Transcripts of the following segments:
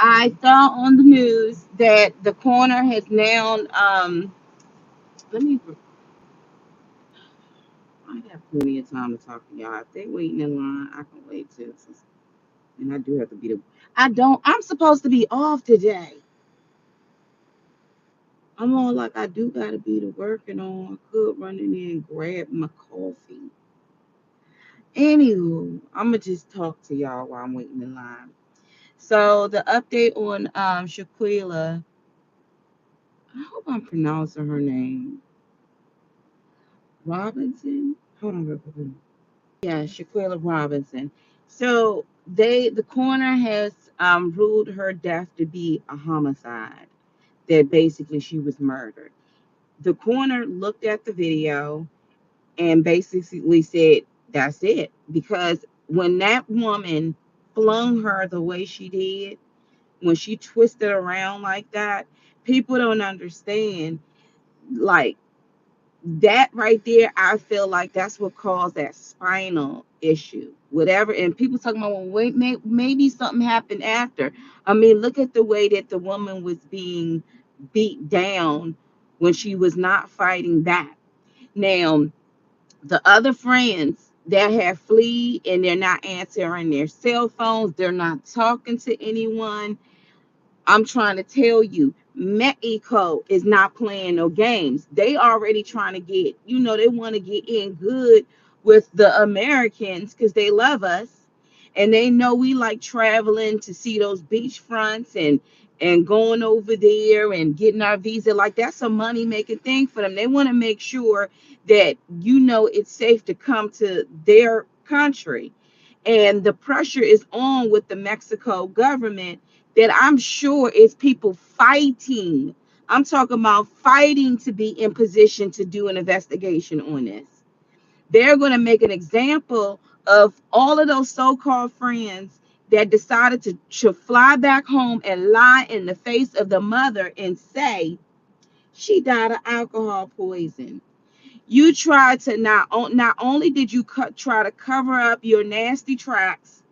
I saw on the news that the coroner has now let me I have plenty of time to talk to y'all. If they waiting in line, I can wait too. And I do have to be the I'm supposed to be off today. I'm all like I do gotta be to work and all. I could run in there and grab my coffee. Anywho, I'ma just talk to y'all while I'm waiting in line. So the update on Shaquilla, I hope I'm pronouncing her name. Robinson? Hold on real quick. Yeah, Shaquilla Robinson. So the coroner has ruled her death to be a homicide. That basically she was murdered. The coroner looked at the video and basically said, that's it. Because when that woman flung her the way she did, when she twisted around like that, people don't understand. Like that right there, I feel like that's what caused that spinal issue. Whatever, and people talking about, well, wait, maybe something happened after. I mean, look at the way that the woman was being beat down when she was not fighting back. Now, the other friends that have fled and they're not answering their cell phones, they're not talking to anyone. I'm trying to tell you, Mexico is not playing no games. They already trying to get, they want to get in good with the Americans because they love us. And they know we like traveling to see those beach fronts and going over there and getting our visa. Like that's a money making thing for them. They want to make sure that it's safe to come to their country. And the pressure is on with the Mexico government that I'm sure is people fighting. I'm talking about fighting to be in position to do an investigation on this. They're going to make an example of all of those so-called friends that decided to fly back home and lie in the face of the mother and say she died of alcohol poison. You tried to not only did you try to cover up your nasty tracks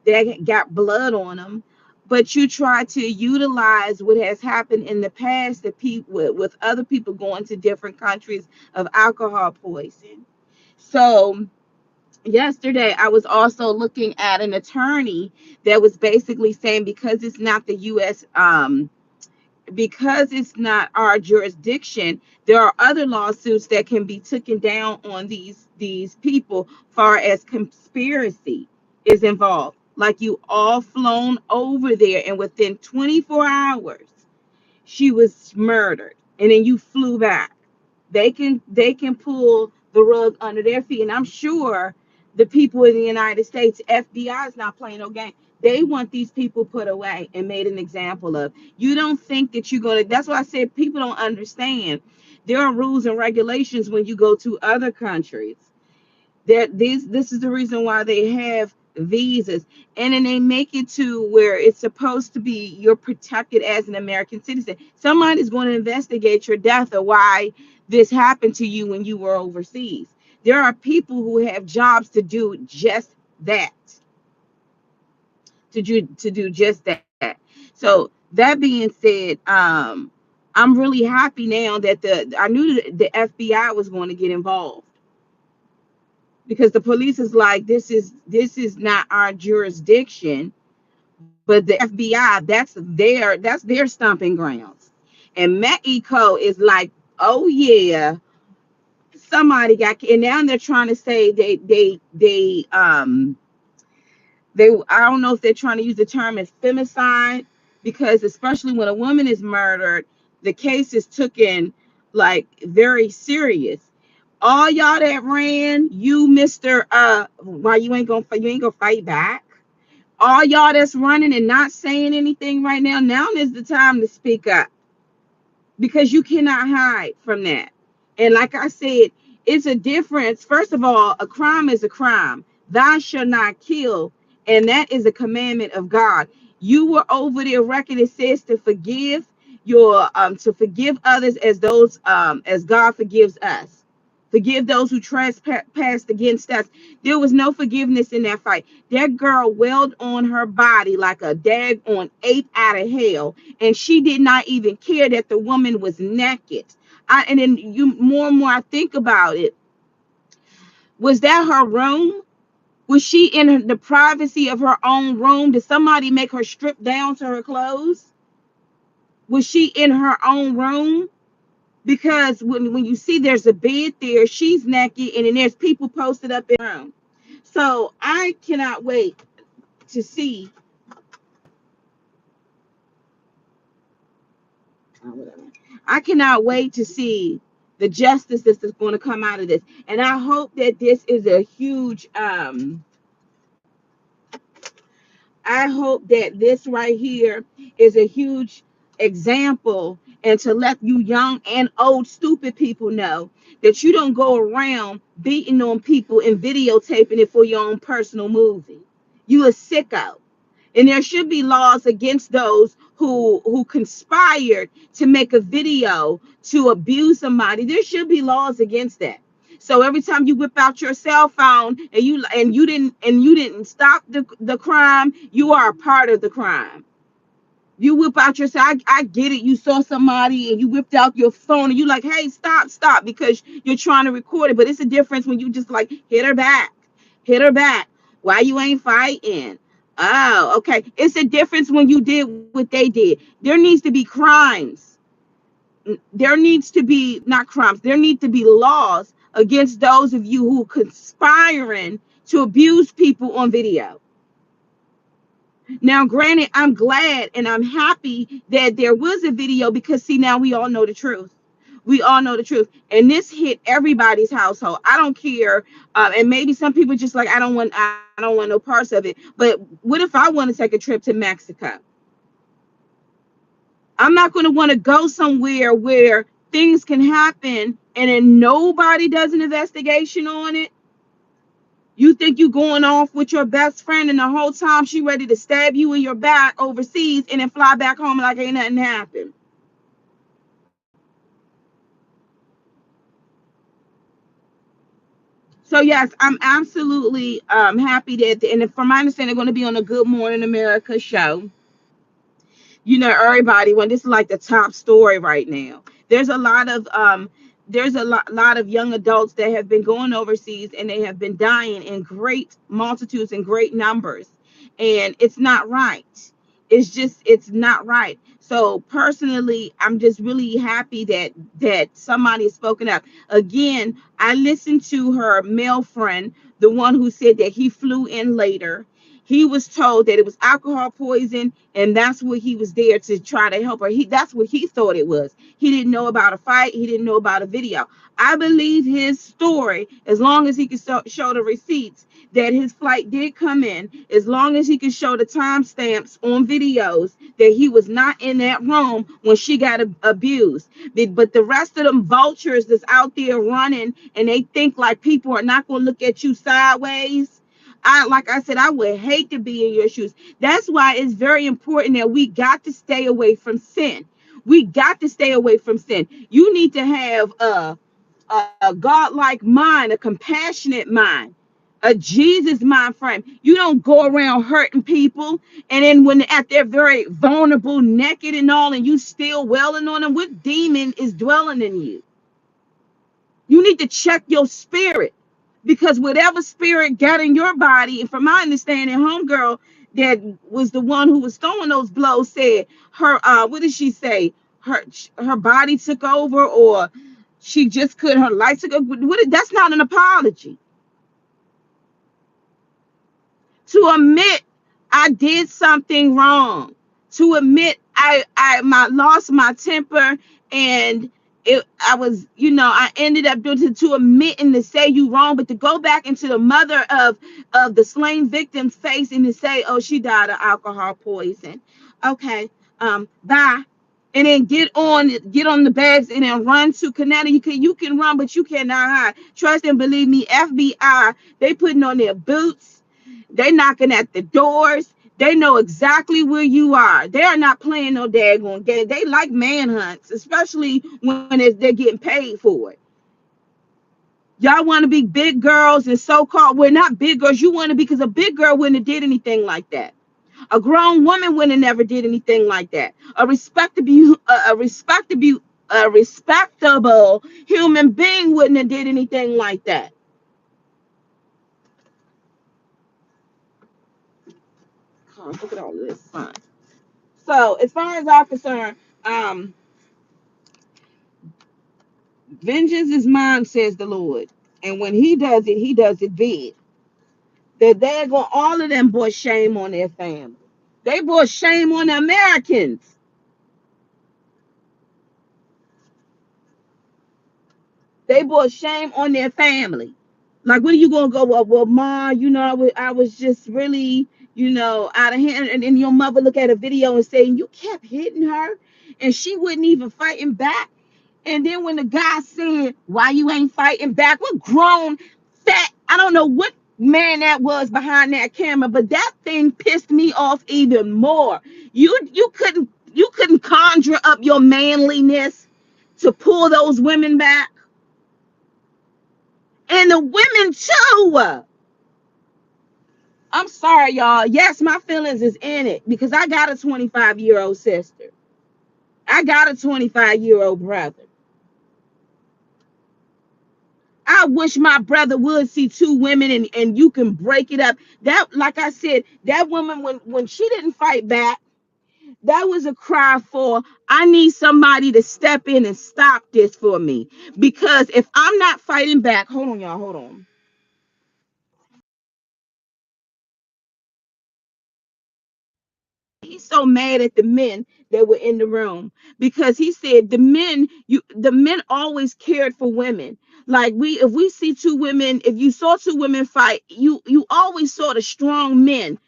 that got blood on them, but you try to utilize what has happened in the past that people with other people going to different countries of alcohol poison. So yesterday I was also looking at an attorney that was basically saying because it's not the US because it's not our jurisdiction, there are other lawsuits that can be taken down on these people far as conspiracy is involved. Like you all flown over there and within 24 hours she was murdered and then you flew back. They can pull the rug under their feet. And I'm sure the people in the United States, FBI is not playing no game. They want these people put away and made an example of. You don't think that you're gonna, that's why I said people don't understand. There are rules and regulations when you go to other countries. That this is the reason why they have visas, and then they make it to where it's supposed to be you're protected as an American citizen. Somebody's going to investigate your death or why this happened to you when you were overseas. There are people who have jobs to do just that, to do just that. So that being said, I'm really happy now that I knew that the FBI was going to get involved because the police is like, this is not our jurisdiction, but the FBI, that's their stomping grounds. And Mexico is like, oh yeah, somebody got, and now they're trying to say they I don't know if they're trying to use the term as femicide, because especially when a woman is murdered, the case is taken like very serious. All y'all that ran, you Mr. Why you ain't gonna fight back? All y'all that's running and not saying anything right now is the time to speak up, because you cannot hide from that. And like I said, it's a difference. First of all, a crime is a crime. Thou shalt not kill, and that is a commandment of God. You were over there record, it says to forgive others as those as God forgives us. Forgive those who trespassed against us. There was no forgiveness in that fight. That girl wailed on her body like a dag on ape out of hell, and she did not even care that the woman was naked. And then you more and more I think about it. Was that her room? Was she in the privacy of her own room? Did somebody make her strip down to her clothes? Was she in her own room? Because when you see there's a bed there, she's naked, and then there's people posted up in the room. So I cannot wait to see. I cannot wait to see the justice that's going to come out of this, and I hope that this is a huge. I hope that this right here is a huge example, and to let you young and old stupid people know that you don't go around beating on people and videotaping it for your own personal movie. You a sicko. And there should be laws against those who conspired to make a video to abuse somebody. There should be laws against that. So every time you whip out your cell phone and you didn't stop the crime, you are a part of the crime. You whip out your, I get it. You saw somebody and you whipped out your phone and you like, hey, stop, because you're trying to record it. But it's a difference when you just like hit her back. Why you ain't fighting? Oh, okay. It's a difference when you did what they did. There needs to be crimes. There needs to be not crimes. There need to be laws against those of you who conspiring to abuse people on video. Now, granted, I'm glad and I'm happy that there was a video because, see, now we all know the truth. We all know the truth. And this hit everybody's household. I don't care. And maybe some people just like, I don't want no parts of it. But what if I want to take a trip to Mexico? I'm not going to want to go somewhere where things can happen and then nobody does an investigation on it. You think you going off with your best friend and the whole time she ready to stab you in your back overseas and then fly back home like ain't nothing happened. So yes, I'm absolutely happy that, and from my understanding, they're going to be on a Good Morning America show. Everybody, when this is like the top story right now. There's a lot of young adults that have been going overseas and they have been dying in great multitudes and great numbers, and it's not right. It's not right. So personally, I'm just really happy that somebody has spoken up. Again, I listened to her male friend, the one who said that he flew in later. He was told that it was alcohol poison, and that's what he was there to try to help her. That's what he thought it was. He didn't know about a fight. He didn't know about a video. I believe his story as long as he could show the receipts that his flight did come in, as long as he could show the timestamps on videos that he was not in that room when she got abused. But the rest of them vultures that's out there running and they think like people are not going to look at you sideways. Like I said, I would hate to be in your shoes. That's why it's very important that we got to stay away from sin. We got to stay away from sin. You need to have a godlike mind, a compassionate mind, a Jesus mind frame. You don't go around hurting people, and then when at their very vulnerable, naked and all, and you still welling on them, what demon is dwelling in you? You need to check your spirit, because whatever spirit got in your body, and from my understanding, homegirl that was the one who was throwing those blows said her what did she say? Her body took over, or she just couldn't, her life took over. That's not an apology. To admit I did something wrong, to admit I lost my temper, and I was, I ended up doing to admit and to say you wrong, but to go back into the mother of the slain victim's face and to say, oh, she died of alcohol poison. Okay, bye. And then get on the bags and then run to Connecticut. You can run, but you cannot hide. Trust and believe me, FBI, they putting on their boots. They knocking at the doors. They know exactly where you are. They are not playing no daggone game. They like manhunts, especially when they're getting paid for it. Y'all want to be big girls and so-called, we're not big girls. You want to be, because a big girl wouldn't have did anything like that. A grown woman wouldn't have never did anything like that. A respectable human being wouldn't have did anything like that. Oh, look at all this fun. So as far as I'm concerned, um, vengeance is mine, says the Lord. And when he does it big. That they're going, all of them brought shame on their family. They brought shame on the Americans. They brought shame on their family. Like, what are you gonna go? Well, Ma, I was just really, out of hand. And then your mother look at a video and say, you kept hitting her, and she wouldn't even fighting back. And then when the guy said, why you ain't fighting back? What grown, fat, I don't know what man that was behind that camera, but that thing pissed me off even more. You couldn't conjure up your manliness to pull those women back. And the women too. I'm sorry, y'all. Yes, my feelings is in it because I got a 25-year-old sister. I got a 25-year-old brother. I wish my brother would see two women and you can break it up. That, like I said, that woman, when she didn't fight back, that was a cry for, I need somebody to step in and stop this for me. Because if I'm not fighting back, hold on, y'all, hold on. He's so mad at the men that were in the room because he said the men always cared for women. Like, if we see two women, if you saw two women fight, you always saw the strong men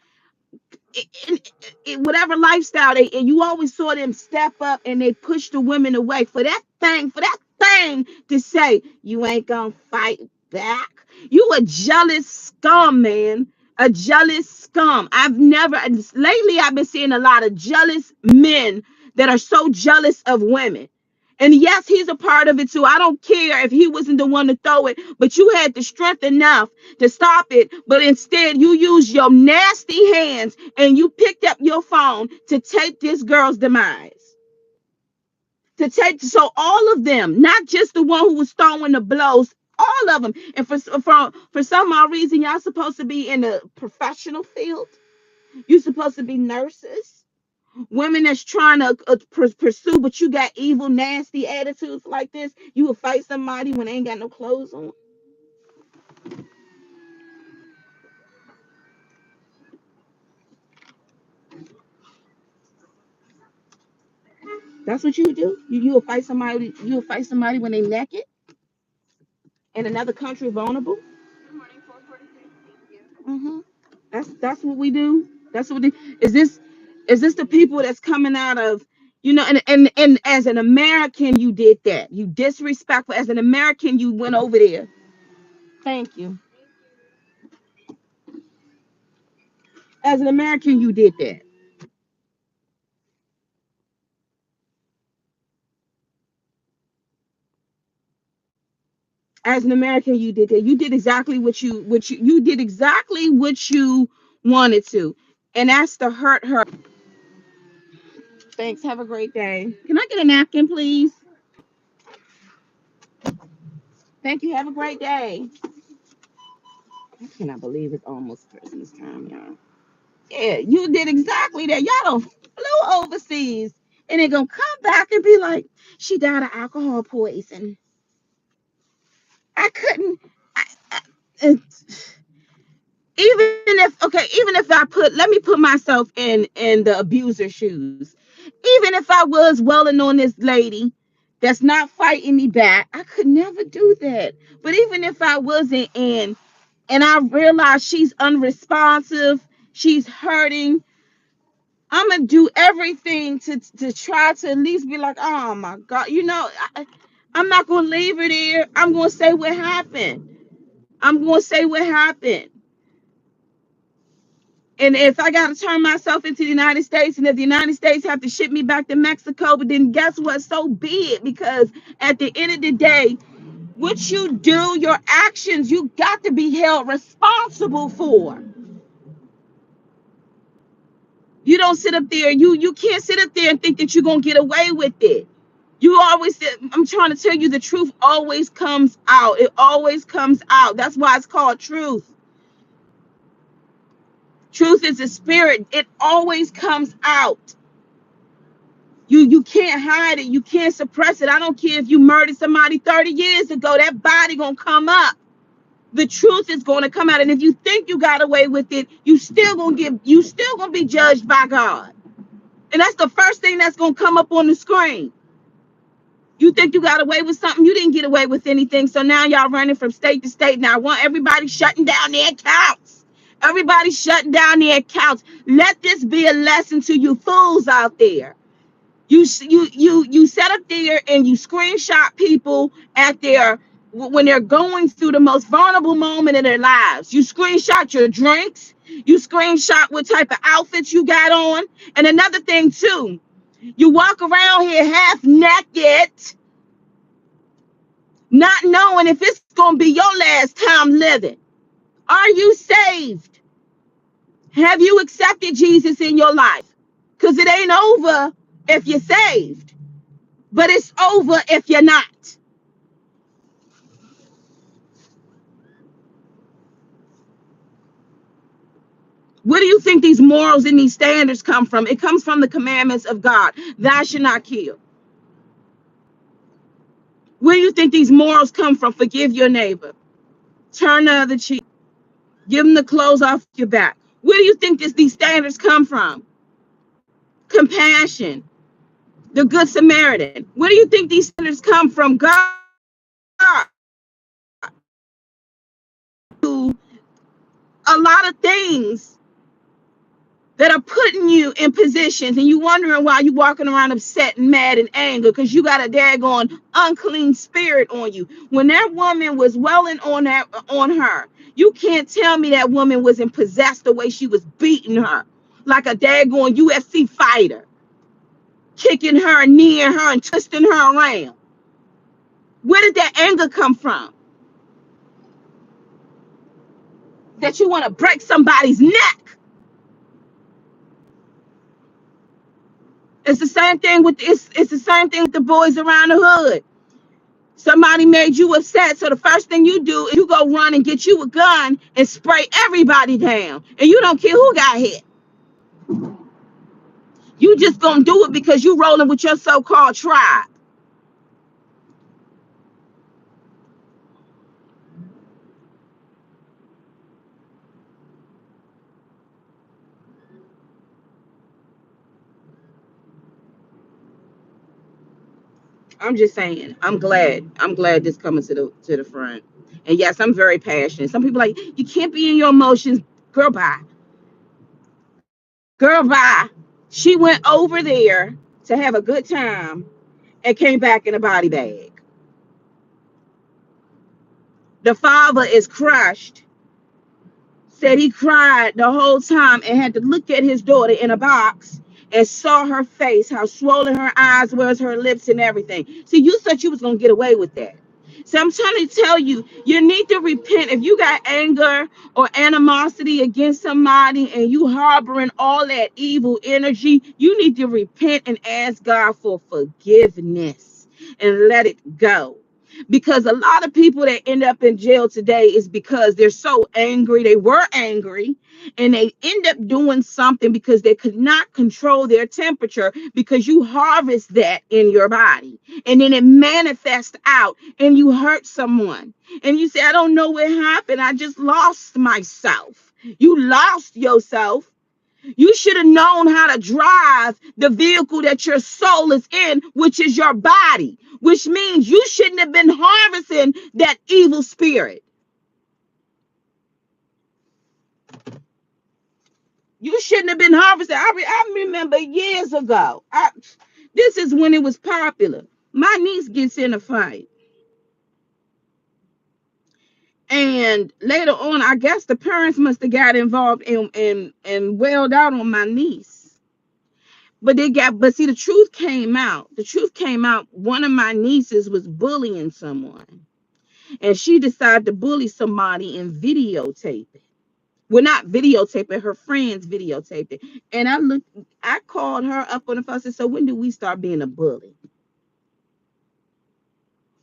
in whatever lifestyle they, and you always saw them step up and they push the women away for that thing to say you ain't gonna fight back. You a jealous scum, man. A jealous scum. I've been seeing a lot of jealous men that are so jealous of women. And yes, he's a part of it too. I don't care if he wasn't the one to throw it, but you had the strength enough to stop it. But instead, you used your nasty hands and you picked up your phone to take this girl's demise. So all of them, not just the one who was throwing the blows, all of them. And for some odd reason, y'all supposed to be in the professional field. You're supposed to be nurses, women that's trying to pursue, but you got evil, nasty attitudes like this. You will fight somebody when they ain't got no clothes on. That's what you do. You will fight somebody. You will fight somebody when they naked in another country, vulnerable. Mm-hmm. That's what we do. That's what we do. Is this the people that's coming out of, and as an American you did that. You disrespectful. As an American you went over there. Thank you. As an American you did that. As an American you did that. You did exactly what you did exactly what you wanted to. And that's to hurt her. Thanks. Have a great day. Can I get a napkin, please? Thank you. Have a great day. I cannot believe it's almost Christmas time, y'all. Yeah, you did exactly that. Y'all done flew overseas and they're gonna come back and be like, she died of alcohol poison. I couldn't I, I, even if I let me put myself in the abuser shoes. Even if I was welling on this lady that's not fighting me back, I could never do that. But even if I wasn't in, and I realize she's unresponsive, she's hurting, I'm gonna do everything to try to at least be like, oh my God, I'm not gonna leave her there. I'm gonna say what happened. I'm gonna say what happened. And if I got to turn myself into the United States, and if the United States have to ship me back to Mexico, but then guess what? So be it. Because at the end of the day, What you do, your actions, you got to be held responsible for. You don't sit up there. You can't sit up there and think that you're gonna get away with it. You always, I'm trying to tell you, the truth always comes out. It always comes out. That's why it's called truth. Truth is a spirit. It always comes out. You can't hide it. You can't suppress it. I don't care if you murdered somebody 30 years ago. That body gonna come up. The truth is going to come out. And if you think you got away with it, you still gonna be judged by God. And that's the first thing that's gonna come up on the screen. You think you got away with something, you didn't get away with anything. So now y'all running from state to state. Now I want everybody shutting down their accounts. Everybody shutting down their accounts. Let this be a lesson to you fools out there. You set up there and you screenshot people at their when they're going through the most vulnerable moment in their lives. You screenshot your drinks. You screenshot what type of outfits you got on. And another thing too, you walk around here half naked, not knowing if it's gonna be your last time living. Are you saved? Have you accepted Jesus in your life? Because it ain't over if you're saved, but it's over if you're not. Where do you think these morals and these standards come from? It comes from the commandments of God. Thou shalt not kill. Where do you think these morals come from? Forgive your neighbor. Turn the other cheek. Give them the clothes off your back. Where do you think these standards come from? Compassion. The Good Samaritan. Where do you think these standards come from? God. Do a lot of things that are putting you in positions and you wondering why you walking around upset and mad and angry because you got a daggone unclean spirit on you. When that woman was welling on her, you can't tell me that woman wasn't possessed the way she was beating her like a daggone UFC fighter, kicking her and kneeing her and twisting her around. Where did that anger come from? That you want to break somebody's neck? It's the same thing with it's the same thing with the boys around the hood. Somebody made you upset, so the first thing you do is you go run and get you a gun and spray everybody down. And you don't care who got hit. You just gonna do it because you rolling with your so-called tribe. I'm just saying, I'm glad. I'm glad this coming to the front. And yes, I'm very passionate. Some people like, you can't be in your emotions. Girl, bye. Girl, bye. She went over there to have a good time and came back in a body bag. The father is crushed, said he cried the whole time and had to look at his daughter in a box and saw her face, how swollen her eyes was, her lips and everything. See, you thought you was going to get away with that. So I'm trying to tell you, you need to repent. If you got anger or animosity against somebody and you harboring all that evil energy, you need to repent and ask God for forgiveness and let it go. Because a lot of people that end up in jail today is because they're so angry. They were angry and they end up doing something because they could not control their temperature, because you harvest that in your body and then it manifests out and you hurt someone and you say, I don't know what happened. I just lost myself. You lost yourself. You should have known how to drive the vehicle that your soul is in, which is your body, which means you shouldn't have been harvesting that evil spirit. You shouldn't have been harvesting. I remember years ago. This is when it was popular. My niece gets in a fight. And later on, I guess the parents must have got involved and wailed out on my niece. But see, the truth came out. The truth came out. One of my nieces was bullying someone. and she decided to bully somebody and videotape it. Well, not videotape it, her friends videotaped it. And I called her up on the phone and said, so when do we start being a bully?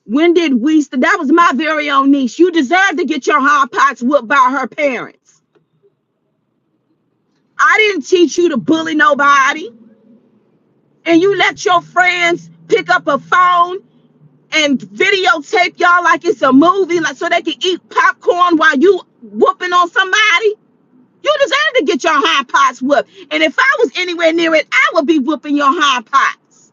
When did we that was my very own niece. You deserve to get your hot pots whooped by her parents. I didn't teach you to bully nobody. And you let your friends pick up a phone and videotape y'all like it's a movie, like so they can eat popcorn while you whooping on somebody. You deserve to get your hind parts whooped. And if I was anywhere near it, I would be whooping your hind parts.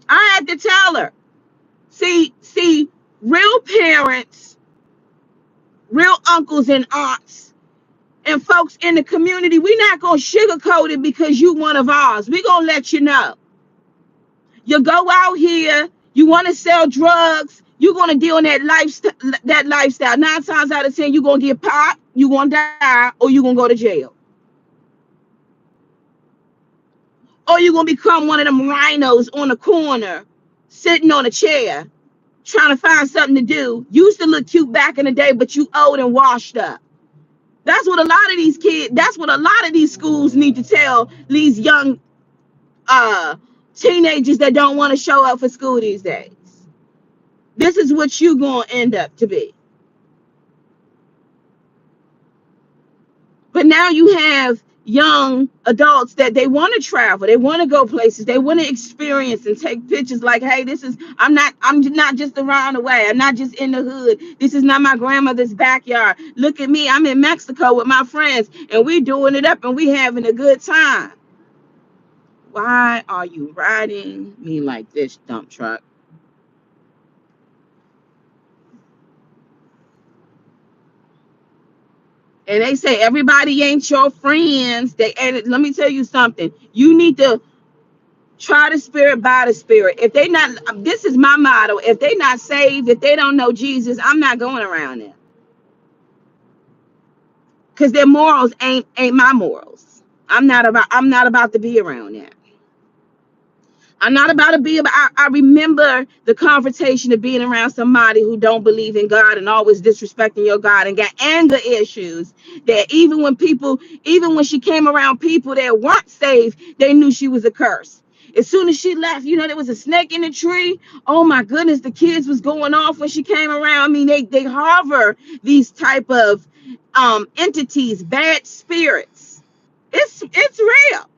I had to tell her. See, real parents, real uncles and aunts, and folks in the community, we're not gonna sugarcoat it because you one of ours. We're gonna let you know. You go out here, you want to sell drugs, you're gonna deal in that lifestyle. 9 times out of 10, you're gonna get popped, you're gonna die, or you're gonna go to jail. Or you're gonna become one of them rhinos on the corner, sitting on a chair, trying to find something to do. Used to look cute back in the day, but you old and washed up. That's what a lot of these kids, that's what a lot of these schools need to tell these young teenagers that don't want to show up for school these days. This is what you're gonna end up to be. But now you have young adults that they want to travel, they want to go places, they want to experience and take pictures like, hey, I'm not just around the way, I'm not just in the hood, this is not my grandmother's backyard, look at me, I'm in Mexico with my friends and we doing it up and we having a good time. Why are you riding me like this, dump truck? And they say everybody ain't your friends. And let me tell you something. You need to try the spirit by the spirit. If they not, this is my motto. If they not saved, if they don't know Jesus, I'm not going around them. Because their morals ain't my morals. I'm not about to be around that. I'm not about to be about. I remember the confrontation of being around somebody who don't believe in God and always disrespecting your God and got anger issues. That even when she came around people that weren't saved, they knew she was a curse. As soon as she left, there was a snake in the tree. Oh my goodness, the kids was going off when she came around. I mean, they harbor these type of entities, bad spirits. It's real.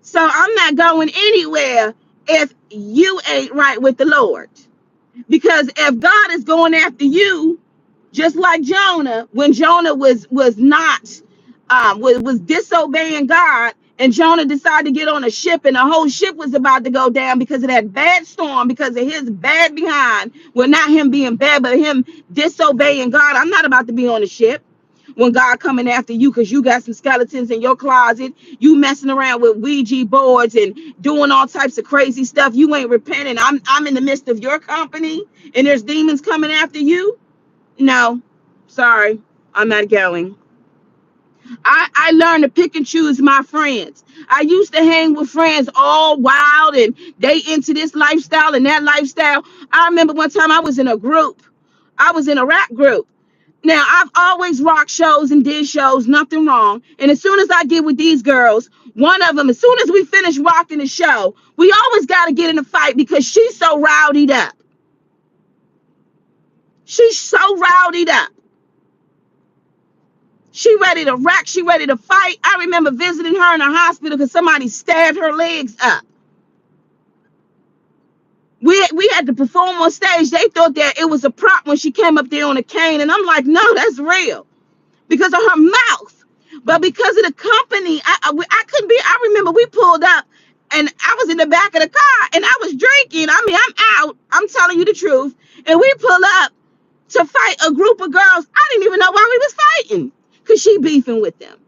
So I'm not going anywhere if you ain't right with the Lord. Because if God is going after you, just like Jonah, when Jonah was not was disobeying God, and Jonah decided to get on a ship, and the whole ship was about to go down because of that bad storm, because of his bad behind. Well, not him being bad, but him disobeying God. I'm not about to be on a ship when God coming after you because you got some skeletons in your closet, you messing around with Ouija boards and doing all types of crazy stuff. You ain't repenting. I'm in the midst of your company and there's demons coming after you. No, sorry, I'm not going. I learned to pick and choose my friends. I used to hang with friends all wild and they into this lifestyle and that lifestyle. I remember one time I was in a group. I was in a rap group. Now, I've always rocked shows and did shows, nothing wrong. And as soon as I get with these girls, one of them, as soon as we finish rocking the show, we always got to get in a fight because she's so rowdied up. She's so rowdied up. She ready to rock. She ready to fight. I remember visiting her in the hospital because somebody stabbed her legs up. We had to perform on stage. They thought that it was a prop when she came up there on a cane. And I'm like, no, that's real. Because of her mouth, but because of the company, I couldn't be. I remember we pulled up, and I was in the back of the car, and I was drinking. I mean, I'm out. I'm telling you the truth. And we pull up to fight a group of girls. I didn't even know why we was fighting, cause she beefing with them.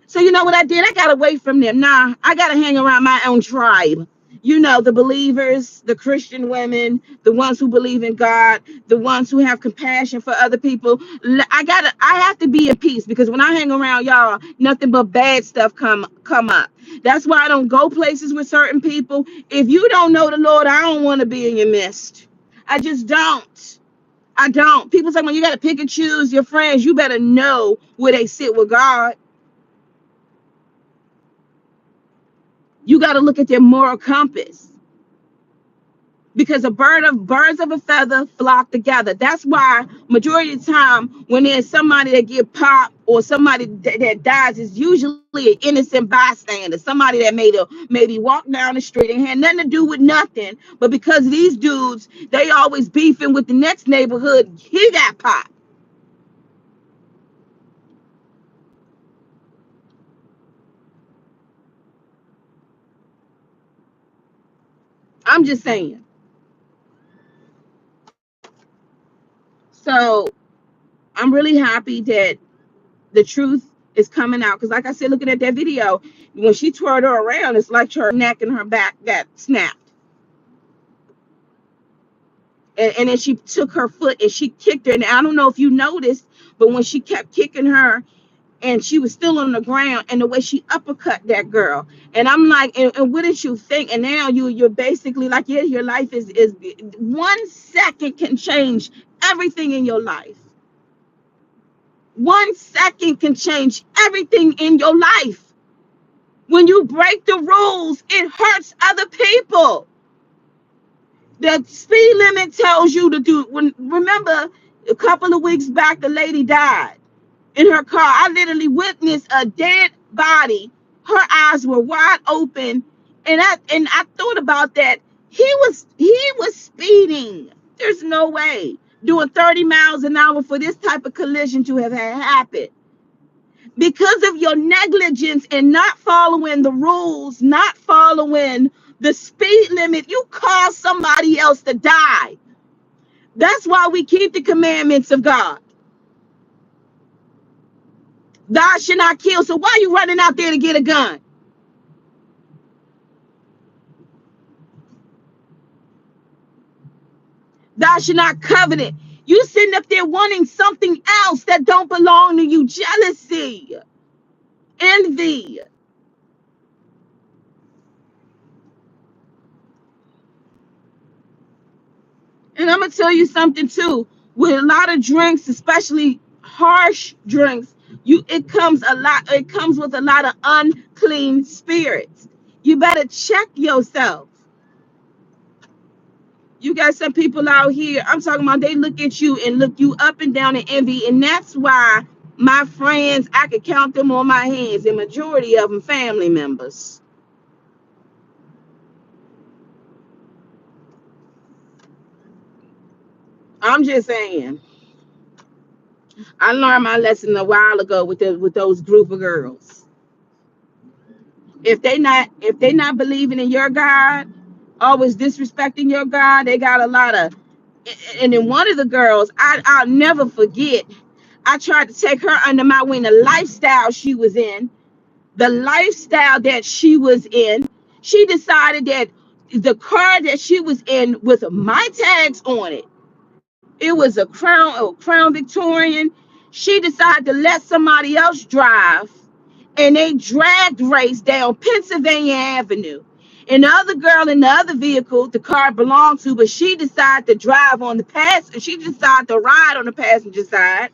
So you know what I did? I got away from them. Nah, I gotta hang around my own tribe. You know, the believers, the Christian women, the ones who believe in God, the ones who have compassion for other people. I have to be in peace, because when I hang around y'all, nothing but bad stuff come up. That's why I don't go places with certain people. If you don't know the Lord, I don't want to be in your midst. I just don't. I don't. People say, well, you got to pick and choose your friends. You better know where they sit with God. You got to look at their moral compass, because birds of a feather flock together. That's why majority of the time when there's somebody that get popped, or somebody that dies, is usually an innocent bystander, somebody that maybe walk down the street and had nothing to do with nothing, but because these dudes, they always beefing with the next neighborhood, he got popped. I'm just saying. So I'm really happy that the truth is coming out, because like I said, looking at that video, when she twirled her around, it's like her neck and her back got snapped. And then she took her foot and she kicked her. And I don't know if you noticed, but when she kept kicking her and she was still on the ground, and the way she uppercut that girl, and I'm like, and what did you think? And now you're basically like, yeah, your life is 1 second can change everything in your life. 1 second can change everything in your life. When you break the rules, it hurts other people. The speed limit tells you to do. Remember, a couple of weeks back, the lady died in her car. I literally witnessed a dead body. Her eyes were wide open, and I thought about that. He was speeding. There's no way doing 30 miles an hour for this type of collision to have happened. Because of your negligence and not following the rules, not following the speed limit, you cause somebody else to die. That's why we keep the commandments of God. Thou should not kill. So why are you running out there to get a gun? Thou should not covet. You sitting up there wanting something else that don't belong to you. Jealousy, envy. And I'm gonna tell you something too. With a lot of drinks, especially harsh drinks, it comes with a lot of unclean spirits. You better check yourself. You got some people out here, I'm talking about, they look at you and look you up and down in envy. And that's why my friends, I could count them on my hands, and majority of them family members. I'm just saying. I learned my lesson a while ago with those group of girls. If they not believing in your God, always disrespecting your God, they got a lot of. And then one of the girls, I'll never forget. I tried to take her under my wing. The lifestyle she was in, the lifestyle that she was in, she decided that the car that she was in with my tags on it, it was a Crown Victorian. She decided to let somebody else drive, and they dragged race down Pennsylvania Avenue. And the other girl in the other vehicle, the car belonged to, but she decided to drive on the pass. She decided to ride on the passenger side.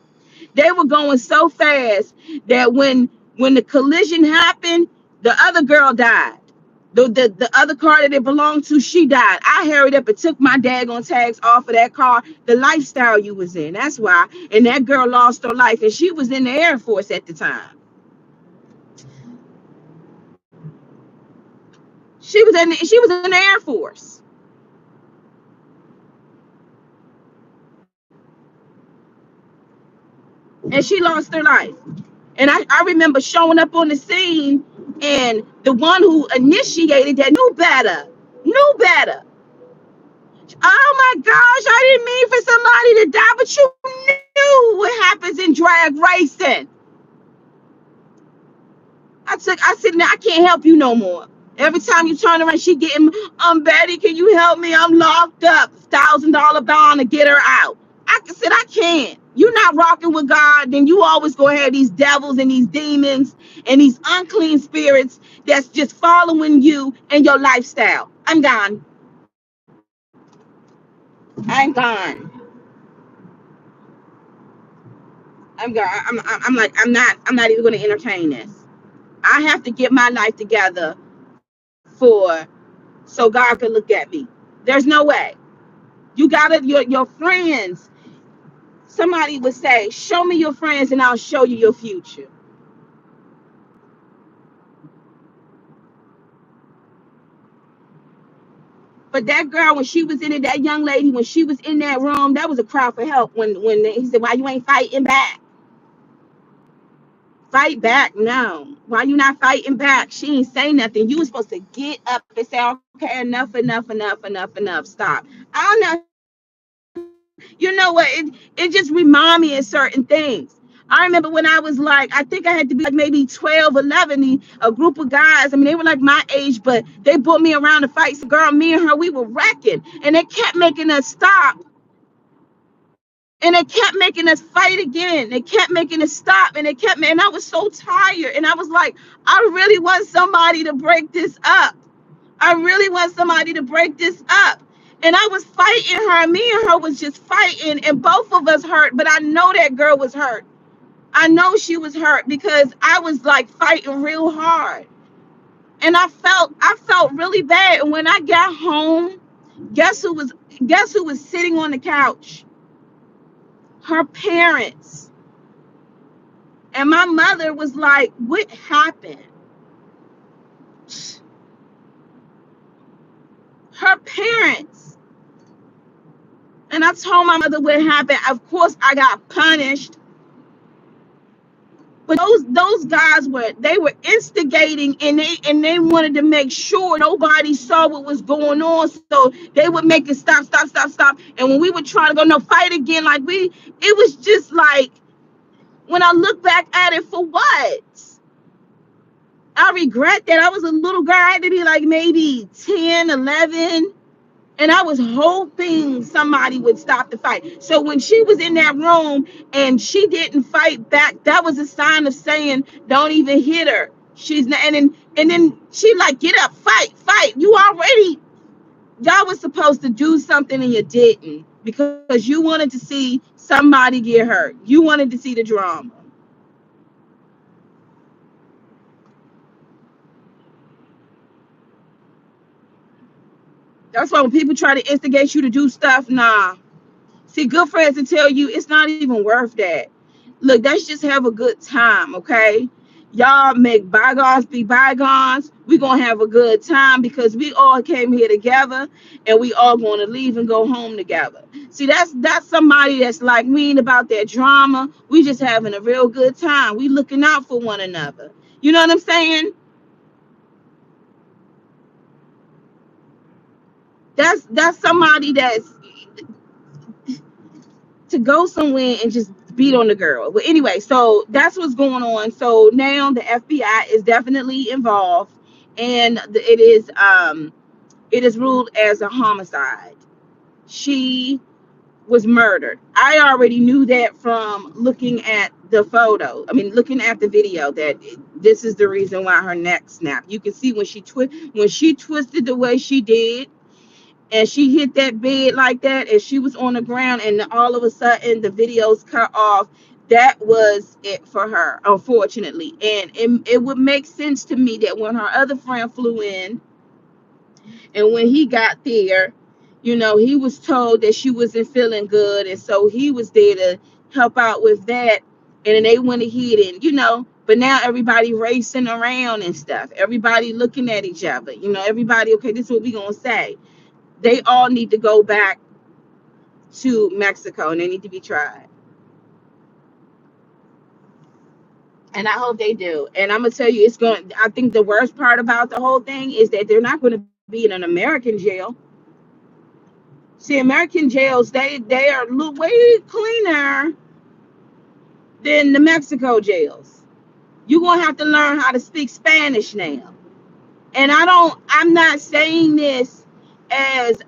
They were going so fast that when the collision happened, the other girl died. The other car that it belonged to, she died. I hurried up and took my daggone tags off of that car. The lifestyle you was in, that's why. And that girl lost her life, and she was in the Air Force at the time. She was in the Air Force, and she lost her life. And I remember showing up on the scene, and the one who initiated that knew better. Knew better. Oh my gosh, I didn't mean for somebody to die, but you knew what happens in drag racing. I said, now I can't help you no more. Every time you turn around, she getting, Betty, can you help me? I'm locked up. $1,000 bond to get her out. I said, I can't. You're not rocking with God, then you always go have these devils and these demons and these unclean spirits that's just following you and your lifestyle. I'm gone. I'm gone. I'm gone. I'm like, I'm not even going to entertain this. I have to get my life together for so God can look at me. There's no way. You gotta your friends. Somebody would say, "Show me your friends, and I'll show you your future." But that girl, when she was in it, that young lady, when she was in that room, that was a cry for help. When he said, "Why you ain't fighting back? Fight back now. Why you not fighting back?" She ain't say nothing. You was supposed to get up and say, "Okay, enough, enough, enough, enough, enough. Stop." I don't know. You know what? It just remind me of certain things. I remember when I was like, I think I had to be like maybe 12, 11, a group of guys. I mean, they were like my age, but they brought me around to fight. So girl, me and her, we were wrecking. And they kept making us stop. And they kept making us fight again. They kept making us stop. And they kept, and I was so tired. And I was like, I really want somebody to break this up. I really want somebody to break this up. And I was fighting her. Me and her was just fighting, and both of us hurt. But I know that girl was hurt. I know she was hurt because I was like fighting real hard. And I felt really bad. And when I got home, guess who was guess who was sitting on the couch? Her parents. And my mother was like, "What happened?" Her parents. And I told my mother what happened. Of course, I got punished. But those guys were instigating, and they wanted to make sure nobody saw what was going on. So they would make it stop, stop, stop, stop. And when we would try to go no fight again, like it was just like when I look back at it, for what? I regret that. I was a little girl. I had to be like maybe 10, 11. And I was hoping somebody would stop the fight. So when she was in that room and she didn't fight back, that was a sign of saying, "Don't even hit her. She's not." And then she like, "Get up, fight, fight. You already, y'all was supposed to do something and you didn't because you wanted to see somebody get hurt. You wanted to see the drama." That's why when people try to instigate you to do stuff, nah. See, good friends will tell you it's not even worth that. Look, let's just have a good time, okay? Y'all make bygones be bygones. We're gonna have a good time because we all came here together and we all gonna leave and go home together. See, that's somebody that's like, we ain't about that drama. We just having a real good time. We looking out for one another. You know what I'm saying? That's somebody that's to go somewhere and just beat on the girl. But anyway, so that's what's going on. So now the FBI is definitely involved, and it is ruled as a homicide. She was murdered. I already knew that from looking at the photo. I mean, looking at the video, that this is the reason why her neck snapped. You can see when she twisted the way she did, and she hit that bed like that, and she was on the ground, and all of a sudden the videos cut off. That was it for her, unfortunately. And it would make sense to me that when her other friend flew in, and when he got there, he was told that she wasn't feeling good, and so he was there to help out with that. And then they went ahead and but now everybody racing around and stuff, everybody looking at each other, everybody, okay, this is what we gonna say. They all need to go back to Mexico and they need to be tried. And I hope they do. And I'm gonna tell you, I think the worst part about the whole thing is that they're not gonna be in an American jail. See, American jails, they are way cleaner than the Mexico jails. You're gonna have to learn how to speak Spanish now. And I'm not saying this as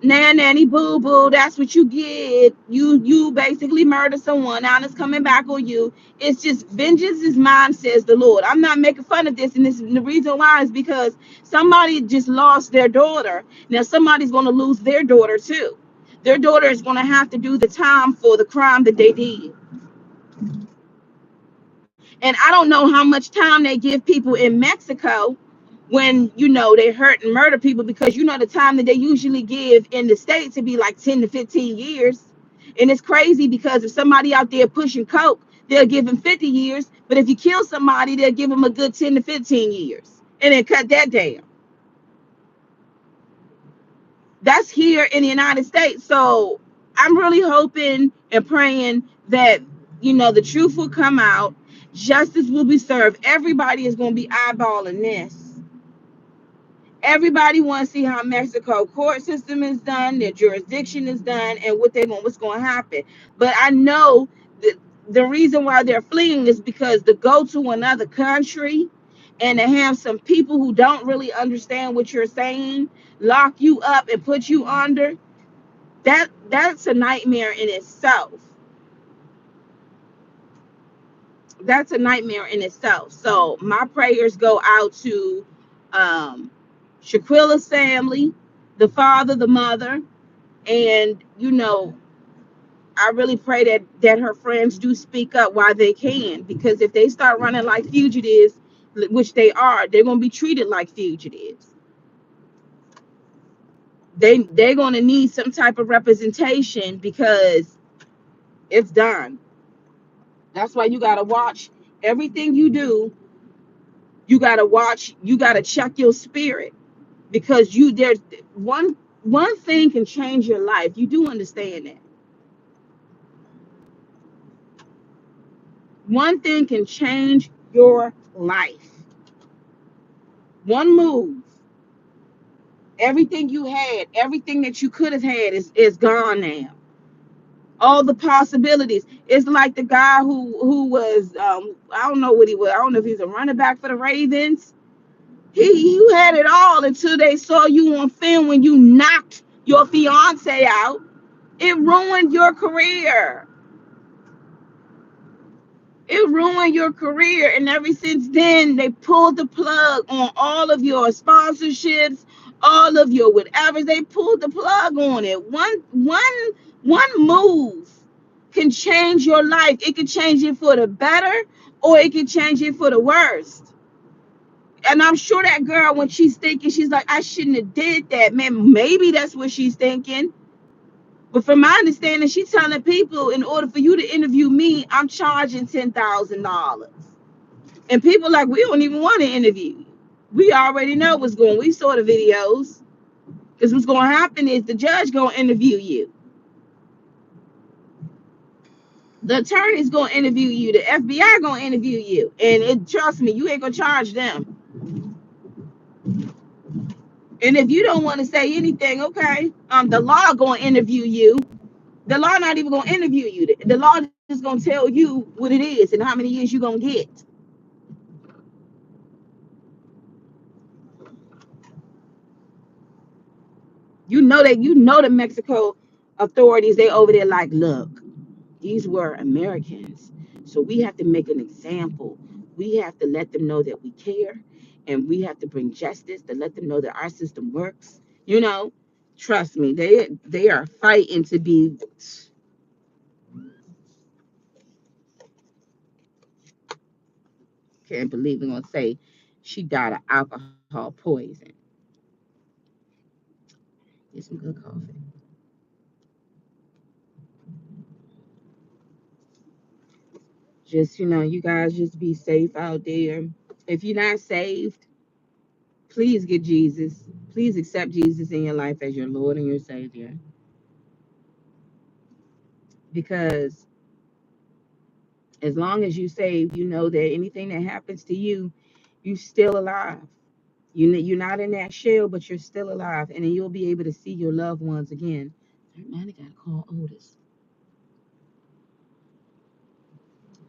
nanny boo boo, that's what you get. You basically murder someone, now it's coming back on you. It's just vengeance is mine, says the Lord. I'm not making fun of this, and this the reason why is because somebody just lost their daughter. Now somebody's going to lose their daughter too. Their daughter is going to have to do the time for the crime that they did. And I don't know how much time they give people in Mexico when they hurt and murder people, because the time that they usually give in the States to be like 10 to 15 years. And it's crazy because if somebody out there pushing coke, they'll give them 50 years. But if you kill somebody, they'll give them a good 10 to 15 years and then cut that down. That's here in the United States. So I'm really hoping and praying that the truth will come out, justice will be served. Everybody is going to be eyeballing this. Everybody wants to see how Mexico court system is done, their jurisdiction is done, and what's going to happen. But I know that the reason why they're fleeing is because to go to another country and to have some people who don't really understand what you're saying lock you up and put you under, that's a nightmare in itself. That's a nightmare in itself. So my prayers go out to um Shaquilla's family, the father, the mother, and I really pray that her friends do speak up while they can, because if they start running like fugitives, which they are, they're going to be treated like fugitives. They're going to need some type of representation because it's done. That's why you got to watch everything you do. You got to watch, you got to check your spirit, because there's one thing can change your life. You do understand that. One thing can change your life. One move. Everything you had, everything that you could have had is gone now. All the possibilities. It's like the guy who was I don't know what he was. I don't know if he's a running back for the Ravens. You had it all until they saw you on film when you knocked your fiance out. It ruined your career. It ruined your career, and ever since then they pulled the plug on all of your sponsorships, all of your whatever. They pulled the plug on it. One move can change your life. It can change it for the better, or it can change it for the worst. And I'm sure that girl, when she's thinking, she's like, I shouldn't have did that. Man, maybe that's what she's thinking. But from my understanding, she's telling people, in order for you to interview me, I'm charging $10,000. And people like, we don't even want to interview you. We already know what's going on. We saw the videos. Because what's going to happen is the judge going to interview you. The attorney's going to interview you. The FBI going to interview you. And trust me, you ain't going to charge them. And if you don't want to say anything, okay, the law going to interview you. The law not even going to interview you. The law is going to tell you what it is and how many years you're going to get. The Mexico authorities, they over there like, look, these were Americans. So we have to make an example. We have to let them know that we care, and we have to bring justice to let them know that our system works. Trust me, they are fighting to be. Can't believe we're gonna say she died of alcohol poison. Get some good coffee. Just you guys just be safe out there. If you're not saved, please get Jesus. Please accept Jesus in your life as your Lord and your Savior. Because as long as you saved, you know that anything that happens to you, you're still alive. You're not in that shell, but you're still alive, and then you'll be able to see your loved ones again. Man, I gotta call Otis.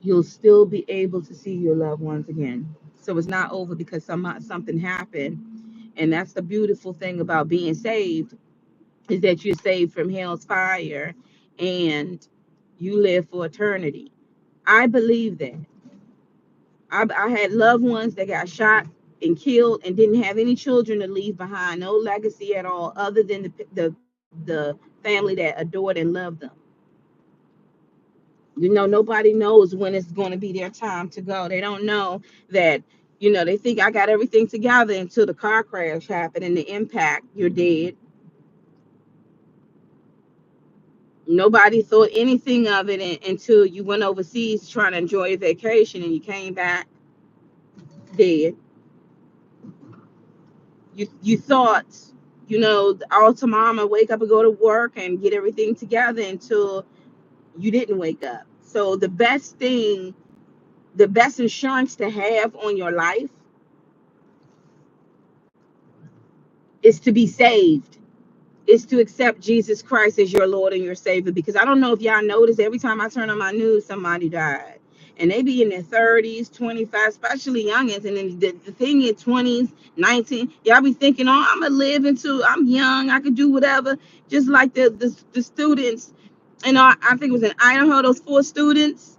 You'll still be able to see your loved ones again. So it's not over because something happened. And that's the beautiful thing about being saved, is that you're saved from hell's fire and you live for eternity. I believe that. I had loved ones that got shot and killed and didn't have any children to leave behind, no legacy at all, other than the family that adored and loved them. Nobody knows when it's going to be their time to go. They don't know that, they think I got everything together until the car crash happened and the impact, you're dead. Nobody thought anything of it until you went overseas trying to enjoy a vacation and you came back dead. You thought, all tomorrow wake up and go to work and get everything together until you didn't wake up. So the best insurance to have on your life is to be saved, is to accept Jesus Christ as your Lord and your Savior. Because I don't know if y'all notice, every time I turn on my news, somebody died. And they be in their 30s, 25, especially youngins. And then the thing in 20s, 19, y'all be thinking, oh, I'm going to live I'm young, I could do whatever. Just like the students. And I think it was in Idaho, those 4 students.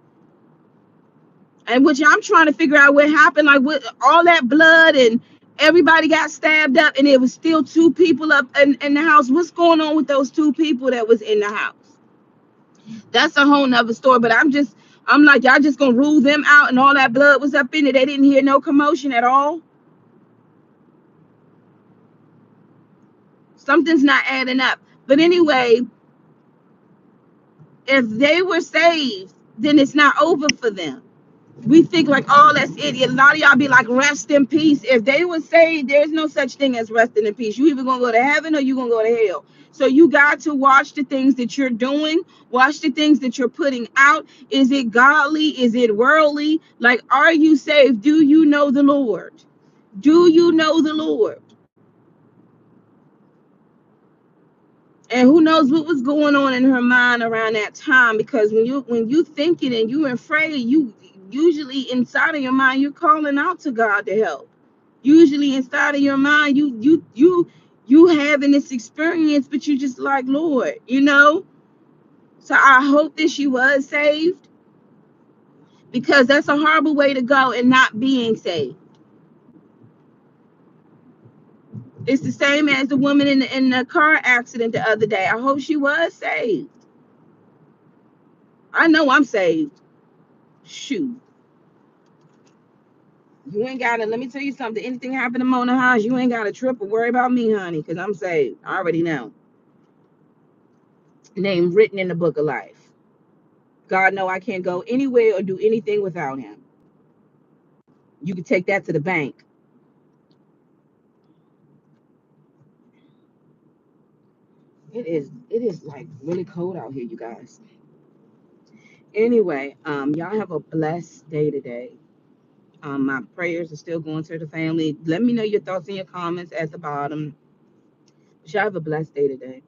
And which I'm trying to figure out what happened, like with all that blood and everybody got stabbed up, and there was still 2 people up in the house. What's going on with those 2 people that was in the house? That's a whole nother story. But I'm like, y'all just gonna rule them out, and all that blood was up in it. They didn't hear no commotion at all. Something's not adding up. But anyway, if they were saved, then it's not over for them. We think like, oh, that's it. A lot of y'all be like, rest in peace. If they would say there's no such thing as resting in peace, you either gonna go to heaven or you gonna go to hell. So you got to watch the things that you're doing, watch the things that you're putting out. Is it godly? Is it worldly? Like, are you saved? Do you know the Lord? Do you know the Lord? And who knows what was going on in her mind around that time? Because when you think it and you're afraid, you usually inside of your mind you're calling out to God to help. Usually inside of your mind you having this experience, but you just like, Lord. So I hope that she was saved, because that's a horrible way to go and not being saved. It's the same as the woman in the car accident the other day. I hope she was saved. I know I'm saved. Shoot. You ain't gotta, let me tell you something. Anything happen to Mona House, you ain't gotta trip or worry about me, honey, because I'm saved. I already know. Name written in the book of life. God know I can't go anywhere or do anything without him. You can take that to the bank. It is like really cold out here, you guys. Anyway, y'all have a blessed day today. My prayers are still going to the family. Let me know your thoughts and your comments at the bottom. Y'all have a blessed day today.